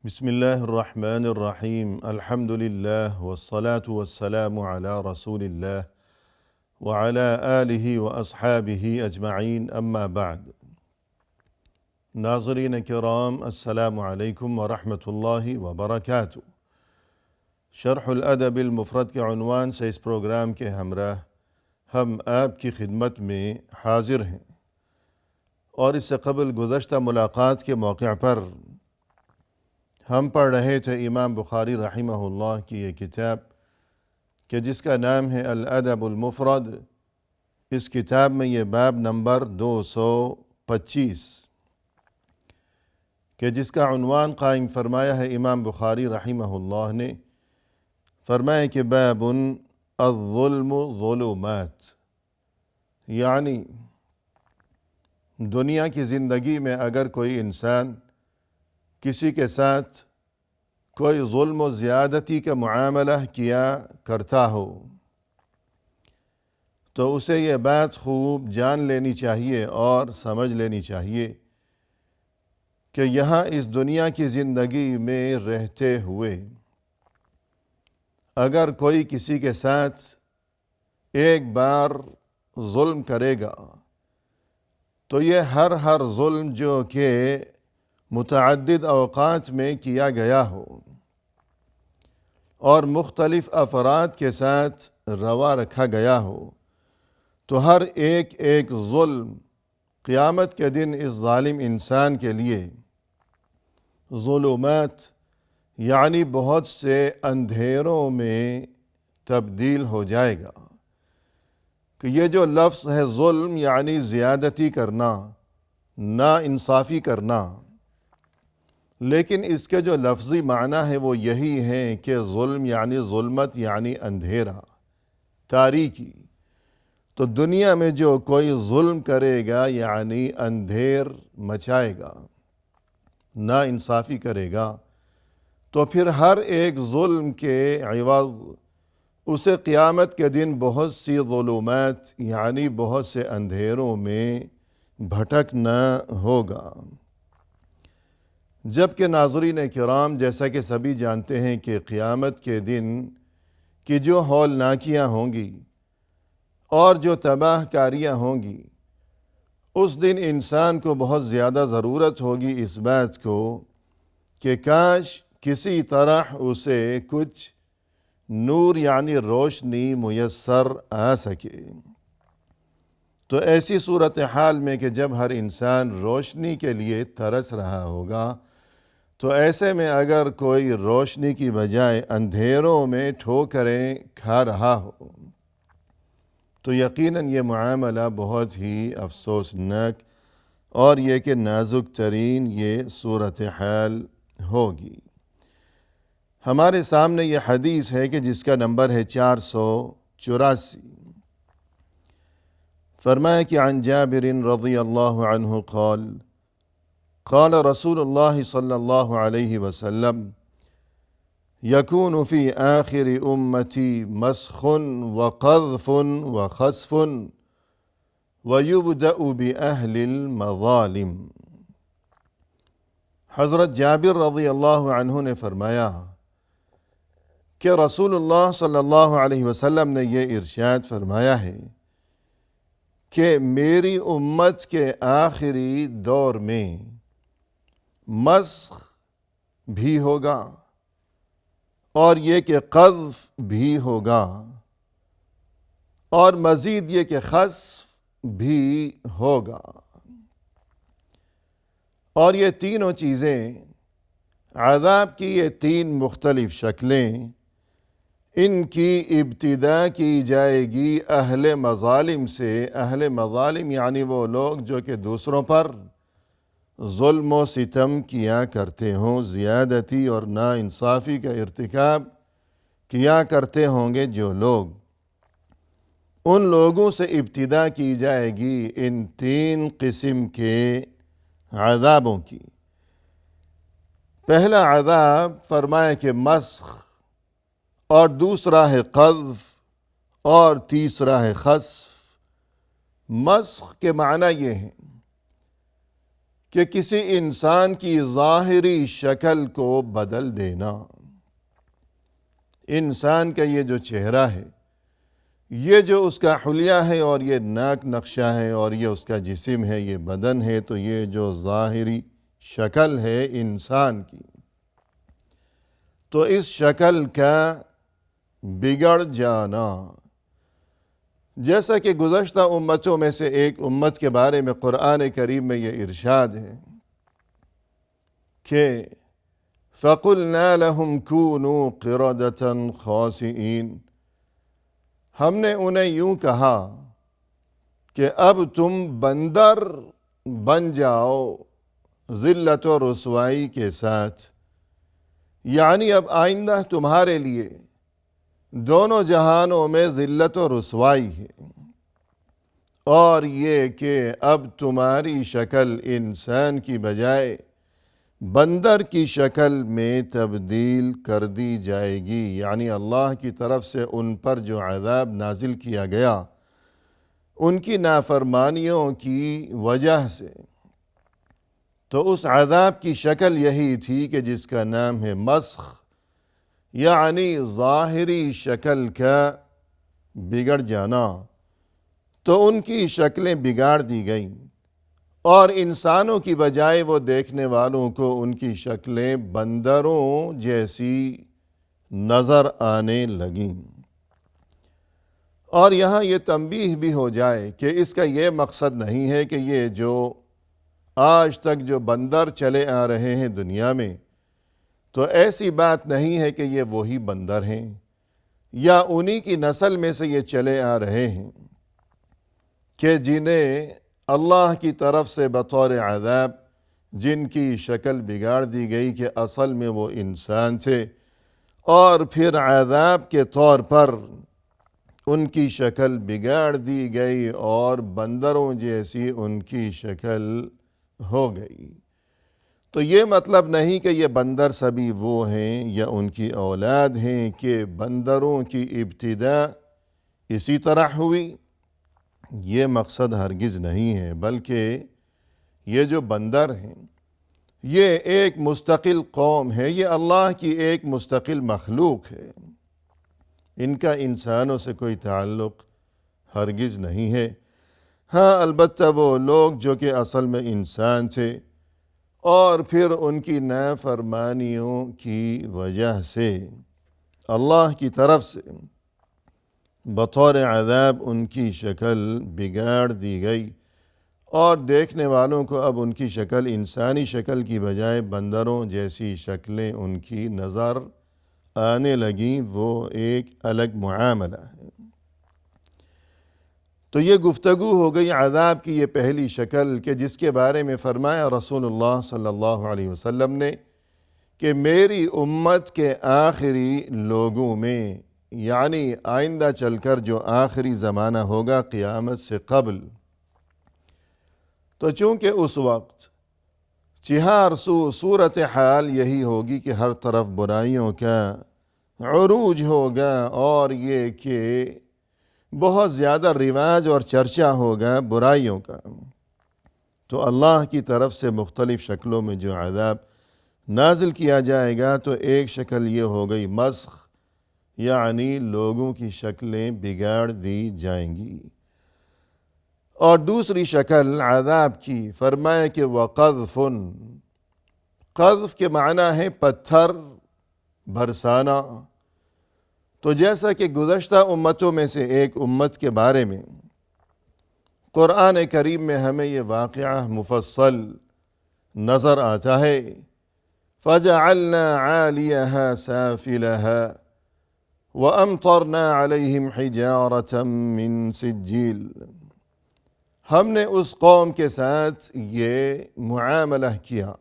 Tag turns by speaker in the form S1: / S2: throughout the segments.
S1: بسم الله الرحمن الرحيم الحمد لله والصلاة والسلام على رسول الله وعلى آله وأصحابه أجمعين أما بعد ناظرین کرام السلام علیکم ورحمۃ اللہ وبرکاتہ۔ شرح الادب المفرد کے عنوان سے اس پروگرام کے ہمراہ ہم آپ کی خدمت میں حاضر ہیں، اور اس سے قبل گزشتہ ملاقات کے موقع پر ہم پڑھ رہے تھے امام بخاری رحمہ اللہ کی یہ کتاب کہ جس کا نام ہے الادب المفرد۔ اس کتاب میں یہ باب نمبر 225 کہ جس کا عنوان قائم فرمایا ہے امام بخاری رحمہ اللہ نے، فرمایا کہ باب الظلم ظلمات، یعنی دنیا کی زندگی میں اگر کوئی انسان کسی کے ساتھ کوئی ظلم و زیادتی کا معاملہ کیا کرتا ہو تو اسے یہ بات خوب جان لینی چاہیے اور سمجھ لینی چاہیے کہ یہاں اس دنیا کی زندگی میں رہتے ہوئے اگر کوئی کسی کے ساتھ ایک بار ظلم کرے گا تو یہ ہر ظلم جو کہ متعدد اوقات میں کیا گیا ہو اور مختلف افراد کے ساتھ روا رکھا گیا ہو، تو ہر ایک ظلم قیامت کے دن اس ظالم انسان کے لیے ظلمات یعنی بہت سے اندھیروں میں تبدیل ہو جائے گا۔ کہ یہ جو لفظ ہے ظلم یعنی زیادتی کرنا، نا انصافی کرنا، لیکن اس کے جو لفظی معنی ہے وہ یہی ہے کہ ظلم یعنی ظلمت یعنی اندھیرا، تاریکی۔ تو دنیا میں جو کوئی ظلم کرے گا یعنی اندھیر مچائے گا، نا انصافی کرے گا، تو پھر ہر ایک ظلم کے عوض اسے قیامت کے دن بہت سی ظلمات یعنی بہت سے اندھیروں میں بھٹکنا ہوگا۔ جبکہ ناظرین کرام، جیسا کہ سبھی جانتے ہیں کہ قیامت کے دن کی جو ہولناکیاں ہوں گی اور جو تباہ کاریاں ہوں گی، اس دن انسان کو بہت زیادہ ضرورت ہوگی اس بات کو کہ کاش کسی طرح اسے کچھ نور یعنی روشنی میسر آ سکے۔ تو ایسی صورتحال میں کہ جب ہر انسان روشنی کے لیے ترس رہا ہوگا، تو ایسے میں اگر کوئی روشنی کی بجائے اندھیروں میں ٹھوکریں کھا رہا ہو تو یقیناً یہ معاملہ بہت ہی افسوسناک اور یہ کہ نازک ترین یہ صورتحال ہوگی۔ ہمارے سامنے یہ حدیث ہے کہ جس کا نمبر ہے 484۔ فرمایا کہ عن جابر رضی اللہ عنہ قال قال رسول اللہ صلی اللہ علیہ وسلم یکون فی آخر امتی مسخ وقذف وخسف ویبدأ بأہل المظالم۔ حضرت جابر رضی اللہ عنہ نے فرمایا کہ رسول اللہ صلی اللہ علیہ وسلم نے یہ ارشاد فرمایا ہے کہ میری امت کے آخری دور میں مسخ بھی ہوگا اور یہ کہ قذف بھی ہوگا اور مزید یہ کہ خسف بھی ہوگا، اور یہ تینوں چیزیں عذاب کی یہ تین مختلف شکلیں ان کی ابتدا کی جائے گی اہل مظالم سے۔ اہل مظالم یعنی وہ لوگ جو کہ دوسروں پر ظلم و ستم کیا کرتے ہوں، زیادتی اور ناانصافی کا ارتکاب کیا کرتے ہوں گے جو لوگ، ان لوگوں سے ابتدا کی جائے گی ان تین قسم کے عذابوں کی۔ پہلا عذاب فرمایا کہ مسخ، اور دوسرا ہے قذف، اور تیسرا ہے خسف۔ مسخ کے معنی یہ ہیں کہ کسی انسان کی ظاہری شکل کو بدل دینا۔ انسان کا یہ جو چہرہ ہے، یہ جو اس کا حلیہ ہے اور یہ ناک نقشہ ہے اور یہ اس کا جسم ہے، یہ بدن ہے، تو یہ جو ظاہری شکل ہے انسان کی، تو اس شکل کا بگڑ جانا، جیسا کہ گزشتہ امتوں میں سے ایک امت کے بارے میں قرآن کریم میں یہ ارشاد ہے کہ فَقُلْنَا لَهُمْ كُونُوا قِرَدَةً خَاسِئِينَ، ہم نے انہیں یوں کہا کہ اب تم بندر بن جاؤ ذلت و رسوائی کے ساتھ، یعنی اب آئندہ تمہارے لیے دونوں جہانوں میں ذلت و رسوائی ہے، اور یہ کہ اب تمہاری شکل انسان کی بجائے بندر کی شکل میں تبدیل کر دی جائے گی، یعنی اللہ کی طرف سے ان پر جو عذاب نازل کیا گیا ان کی نافرمانیوں کی وجہ سے، تو اس عذاب کی شکل یہی تھی کہ جس کا نام ہے مسخ، یعنی ظاہری شکل کا بگڑ جانا۔ تو ان کی شکلیں بگاڑ دی گئیں اور انسانوں کی بجائے وہ دیکھنے والوں کو ان کی شکلیں بندروں جیسی نظر آنے لگیں۔ اور یہاں یہ تنبیہ بھی ہو جائے کہ اس کا یہ مقصد نہیں ہے کہ یہ جو آج تک جو بندر چلے آ رہے ہیں دنیا میں، تو ایسی بات نہیں ہے کہ یہ وہی بندر ہیں یا انہی کی نسل میں سے یہ چلے آ رہے ہیں کہ جنہیں اللہ کی طرف سے بطور عذاب جن کی شکل بگاڑ دی گئی کہ اصل میں وہ انسان تھے، اور پھر عذاب کے طور پر ان کی شکل بگاڑ دی گئی اور بندروں جیسی ان کی شکل ہو گئی۔ تو یہ مطلب نہیں کہ یہ بندر سبھی وہ ہیں یا ان کی اولاد ہیں کہ بندروں کی ابتدا اسی طرح ہوئی، یہ مقصد ہرگز نہیں ہے، بلکہ یہ جو بندر ہیں یہ ایک مستقل قوم ہے، یہ اللہ کی ایک مستقل مخلوق ہے، ان کا انسانوں سے کوئی تعلق ہرگز نہیں ہے۔ ہاں البتہ وہ لوگ جو کہ اصل میں انسان تھے اور پھر ان کی نافرمانیوں کی وجہ سے اللہ کی طرف سے بطور عذاب ان کی شکل بگاڑ دی گئی اور دیکھنے والوں کو اب ان کی شکل انسانی شکل کی بجائے بندروں جیسی شکلیں ان کی نظر آنے لگیں، وہ ایک الگ معاملہ ہے۔ تو یہ گفتگو ہو گئی عذاب کی یہ پہلی شکل کہ جس کے بارے میں فرمایا رسول اللہ صلی اللہ علیہ وسلم نے کہ میری امت کے آخری لوگوں میں، یعنی آئندہ چل کر جو آخری زمانہ ہوگا قیامت سے قبل، تو چونکہ اس وقت چہار سو صورتحال یہی ہوگی کہ ہر طرف برائیوں کا عروج ہوگا اور یہ کہ بہت زیادہ رواج اور چرچا ہوگا برائیوں کا، تو اللہ کی طرف سے مختلف شکلوں میں جو عذاب نازل کیا جائے گا، تو ایک شکل یہ ہو گئی مسخ، یعنی لوگوں کی شکلیں بگاڑ دی جائیں گی، اور دوسری شکل عذاب کی فرمایا کہ وَقَذْفٌ، قذف کے معنی ہے پتھر برسانا۔ تو جیسا کہ گزشتہ امتوں میں سے ایک امت کے بارے میں قرآن کریم میں ہمیں یہ واقعہ مفصل نظر آتا ہے، فَجَعَلْنَا عَالِيَهَا سَافِلَهَا وَأَمْطَرْنَا عَلَيْهِمْ حِجَارَةً مِّن سِجِّيلٍ، ہم نے اس قوم کے ساتھ یہ معاملہ کیا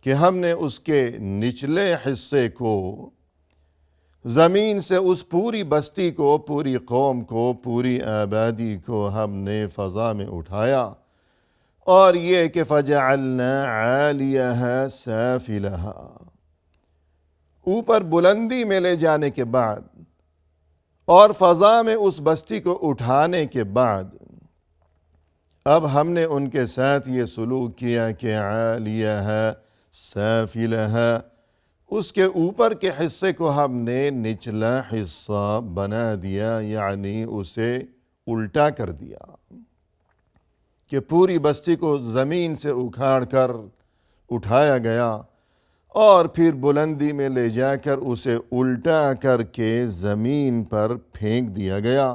S1: کہ ہم نے اس کے نچلے حصے کو زمین سے اس پوری بستی کو، پوری قوم کو، پوری آبادی کو ہم نے فضا میں اٹھایا، اور یہ کہ فَجَعَلْنَا عَالِيَهَا سَافِلَهَا، اوپر بلندی میں لے جانے کے بعد اور فضا میں اس بستی کو اٹھانے کے بعد اب ہم نے ان کے ساتھ یہ سلوک کیا کہ عالیہا سافلہا، اس کے اوپر کے حصے کو ہم نے نچلا حصہ بنا دیا، یعنی اسے الٹا کر دیا کہ پوری بستی کو زمین سے اکھاڑ کر اٹھایا گیا اور پھر بلندی میں لے جا کر اسے الٹا کر کے زمین پر پھینک دیا گیا،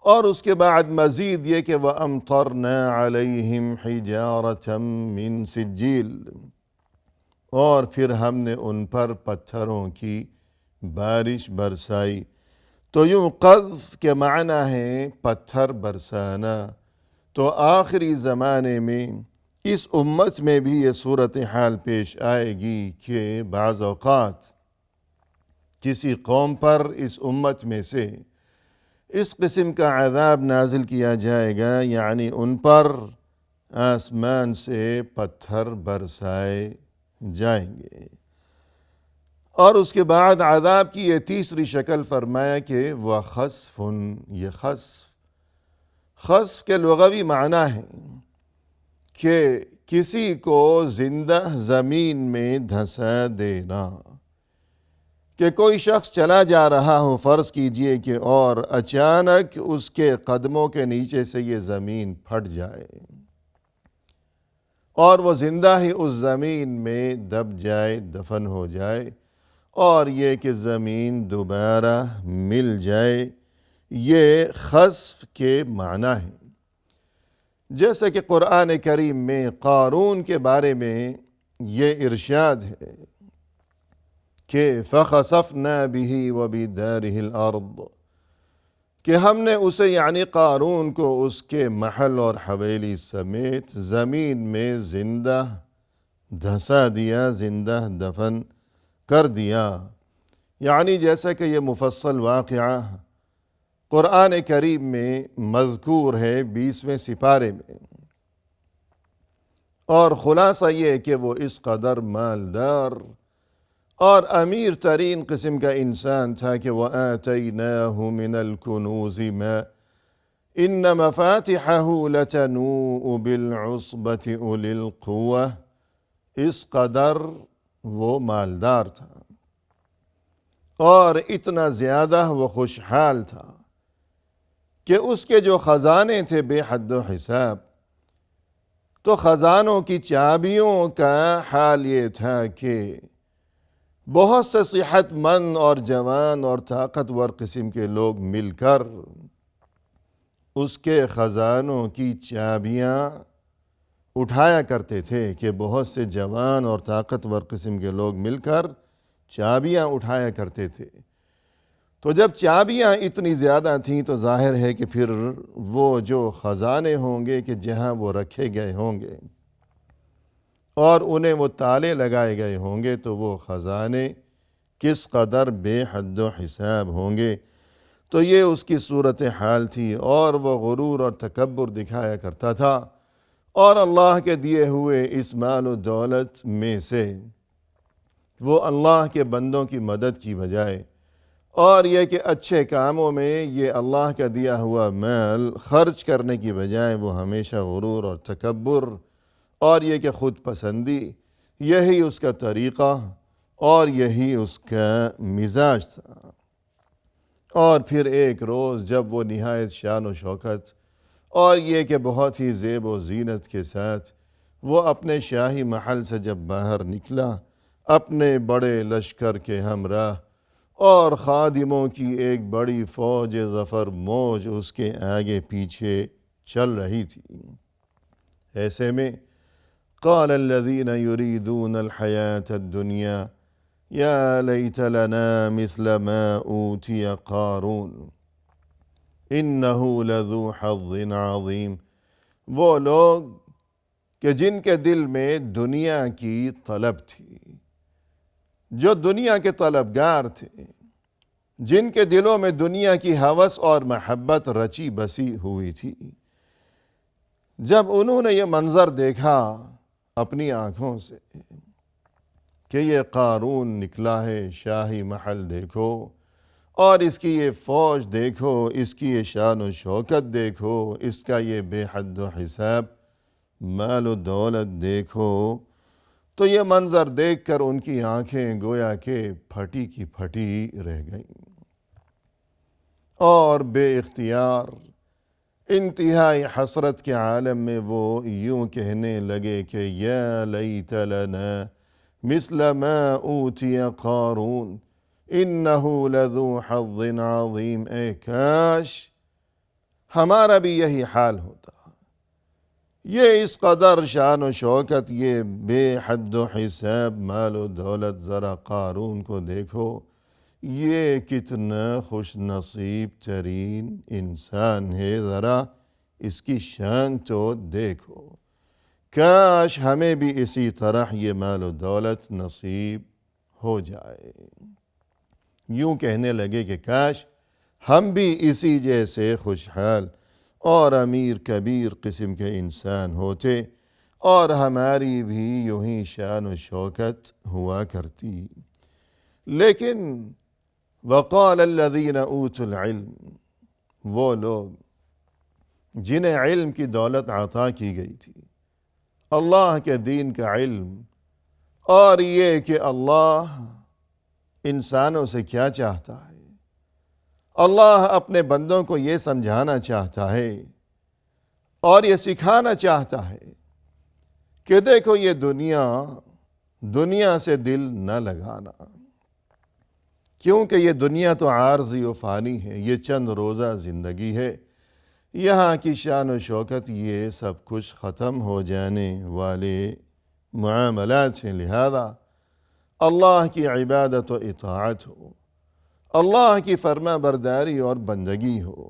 S1: اور اس کے بعد مزید یہ کہ وَأَمْطَرْنَا عَلَيْهِمْ حِجَارَةً مِّن سِجِّيلٍ، اور پھر ہم نے ان پر پتھروں کی بارش برسائی۔ تو یوں قذف کے معنی ہے پتھر برسانا۔ تو آخری زمانے میں اس امت میں بھی یہ صورتحال پیش آئے گی کہ بعض اوقات کسی قوم پر اس امت میں سے اس قسم کا عذاب نازل کیا جائے گا، یعنی ان پر آسمان سے پتھر برسائے جائیں گے۔ اور اس کے بعد عذاب کی یہ تیسری شکل فرمایا کہ وَخَسْفٌ، یہ خسف کے لغوی معنی ہے کہ کسی کو زندہ زمین میں دھسا دینا، کہ کوئی شخص چلا جا رہا ہو فرض کیجئے کہ اور اچانک اس کے قدموں کے نیچے سے یہ زمین پھٹ جائے اور وہ زندہ ہی اس زمین میں دب جائے، دفن ہو جائے، اور یہ کہ زمین دوبارہ مل جائے، یہ خسف کے معنی ہے۔ جیسے کہ قرآن کریم میں قارون کے بارے میں یہ ارشاد ہے کہ فَخَسَفْنَا بِهِ وَبِدَارِهِ الْأَرْضِ، کہ ہم نے اسے یعنی قارون کو اس کے محل اور حویلی سمیت زمین میں زندہ دھسا دیا، زندہ دفن کر دیا۔ یعنی جیسا کہ یہ مفصل واقعہ قرآن کریم میں مذکور ہے 20ویں سپارے میں، اور خلاصہ یہ کہ وہ اس قدر مالدار اور امیر ترین قسم کا انسان تھا کہ وَآتَيْنَاهُ مِنَ الْكُنُوزِ مَا إِنَّ مَفَاتِحَهُ لَتَنُوءُ بِالْعُصْبَةِ أُولِي الْقُوَّةِ، اس قدر وہ مالدار تھا اور اتنا زیادہ وہ خوشحال تھا کہ اس کے جو خزانے تھے بے حد و حساب، تو خزانوں کی چابیوں کا حال یہ تھا کہ بہت سے صحت مند اور جوان اور طاقتور قسم کے لوگ مل کر اس کے خزانوں کی چابیاں اٹھایا کرتے تھے، کہ بہت سے جوان اور طاقتور قسم کے لوگ مل کر چابیاں اٹھایا کرتے تھے۔ تو جب چابیاں اتنی زیادہ تھیں تو ظاہر ہے کہ پھر وہ جو خزانے ہوں گے کہ جہاں وہ رکھے گئے ہوں گے اور انہیں وہ تالے لگائے گئے ہوں گے، تو وہ خزانے کس قدر بے حد و حساب ہوں گے۔ تو یہ اس کی صورتحال تھی، اور وہ غرور اور تکبر دکھایا کرتا تھا، اور اللہ کے دیے ہوئے اس مال و دولت میں سے وہ اللہ کے بندوں کی مدد کی بجائے اور یہ کہ اچھے کاموں میں یہ اللہ کا دیا ہوا مال خرچ کرنے کی بجائے وہ ہمیشہ غرور اور تکبر اور یہ کہ خود پسندی، یہی اس کا طریقہ اور یہی اس کا مزاج تھا۔ اور پھر ایک روز جب وہ نہایت شان و شوکت اور یہ کہ بہت ہی زیب و زینت کے ساتھ وہ اپنے شاہی محل سے جب باہر نکلا اپنے بڑے لشکر کے ہمراہ، اور خادموں کی ایک بڑی فوج ظفر موج اس کے آگے پیچھے چل رہی تھی، ایسے میں قال الذين يريدون الحياة الدنيا يا ليت لنا مثل ما أوتي قارون إنه لذو حظ عظيم، وہ لوگ کہ جن کے دل میں دنیا کی طلب تھی، جو دنیا کے طلبگار تھے، جن کے دلوں میں دنیا کی ہوس اور محبت رچی بسی ہوئی تھی، جب انہوں نے یہ منظر دیکھا اپنی آنکھوں سے کہ یہ قارون نکلا ہے، شاہی محل دیکھو اور اس کی یہ فوج دیکھو، اس کی یہ شان و شوکت دیکھو، اس کا یہ بے حد و حساب مال و دولت دیکھو، تو یہ منظر دیکھ کر ان کی آنکھیں گویا کہ پھٹی کی پھٹی رہ گئیں، اور بے اختیار انتہائی حسرت کے عالم میں وہ یوں کہنے لگے کہ یا لیت لنا مثل ما اوتی قارون انہ لذو حظ عظیم، اے کاش ہمارا بھی یہی حال ہوتا، یہ اس قدر شان و شوکت، یہ بے حد و حساب مال و دولت، ذرا قارون کو دیکھو، یہ کتنا خوش نصیب ترین انسان ہے، ذرا اس کی شان تو دیکھو، کاش ہمیں بھی اسی طرح یہ مال و دولت نصیب ہو جائے۔ یوں کہنے لگے کہ کاش ہم بھی اسی جیسے خوشحال اور امیر کبیر قسم کے انسان ہوتے، اور ہماری بھی یوں ہی شان و شوکت ہوا کرتی۔ لیکن وقال الذین اوتوا العلم، وہ لوگ جنہیں علم کی دولت عطا کی گئی تھی، اللہ کے دین کا علم، اور یہ کہ اللہ انسانوں سے کیا چاہتا ہے، اللہ اپنے بندوں کو یہ سمجھانا چاہتا ہے اور یہ سکھانا چاہتا ہے کہ دیکھو یہ دنیا سے دل نہ لگانا، کیونکہ یہ دنیا تو عارضی و فانی ہے، یہ چند روزہ زندگی ہے، یہاں کی شان و شوکت یہ سب کچھ ختم ہو جانے والے معاملات ہیں، لہذا اللہ کی عبادت و اطاعت ہو، اللہ کی فرما برداری اور بندگی ہو،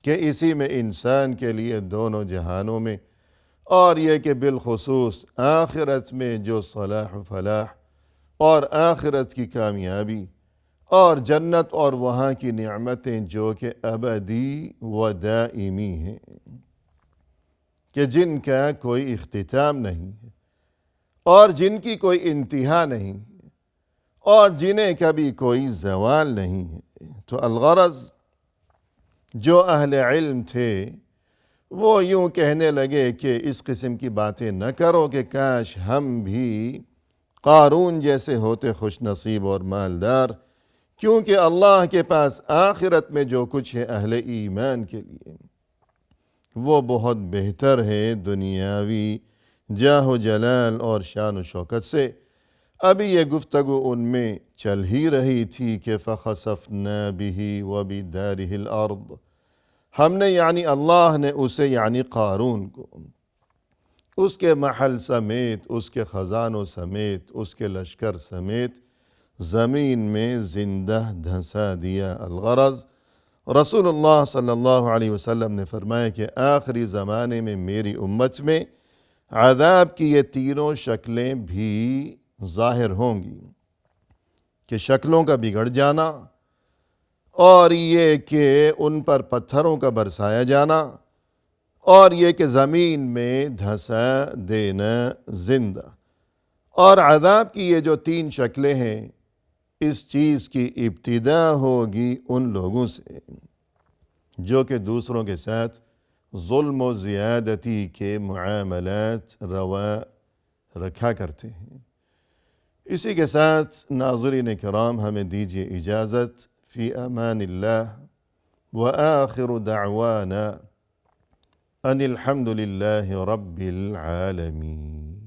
S1: کہ اسی میں انسان کے لیے دونوں جہانوں میں، اور یہ کہ بالخصوص آخرت میں جو صلاح و فلاح اور آخرت کی کامیابی اور جنت اور وہاں کی نعمتیں جو کہ ابدی و دائمی ہیں، کہ جن کا کوئی اختتام نہیں ہے اور جن کی کوئی انتہا نہیں ہے اور جنہیں کبھی کوئی زوال نہیں ہے۔ تو الغرض جو اہل علم تھے وہ یوں کہنے لگے کہ اس قسم کی باتیں نہ کرو کہ کاش ہم بھی قارون جیسے ہوتے خوش نصیب اور مالدار، کیونکہ اللہ کے پاس آخرت میں جو کچھ ہے اہل ایمان کے لیے وہ بہت بہتر ہے دنیاوی جاہ و جلال اور شان و شوکت سے۔ ابھی یہ گفتگو ان میں چل ہی رہی تھی کہ فَخَسَفْنَا بِهِ وَبِدَارِهِ الْأَرْضِ، ہم نے یعنی اللہ نے اسے یعنی قارون کو اس کے محل سمیت، اس کے خزانوں سمیت، اس کے لشکر سمیت زمین میں زندہ دھنسا دیا۔ الغرض رسول اللہ صلی اللہ علیہ وسلم نے فرمایا کہ آخری زمانے میں میری امت میں عذاب کی یہ تینوں شکلیں بھی ظاہر ہوں گی، کہ شکلوں کا بگڑ جانا، اور یہ کہ ان پر پتھروں کا برسایا جانا، اور یہ کہ زمین میں دھنسا دینا زندہ۔ اور عذاب کی یہ جو تین شکلیں ہیں، اس چیز کی ابتدا ہوگی ان لوگوں سے جو کہ دوسروں کے ساتھ ظلم و زیادتی کے معاملات روا رکھا کرتے ہیں۔ اسی کے ساتھ ناظرین کرام ہمیں دیجیے اجازت، فی امان اللہ، وآخر دعوانا ان الحمد للہ رب العالمین۔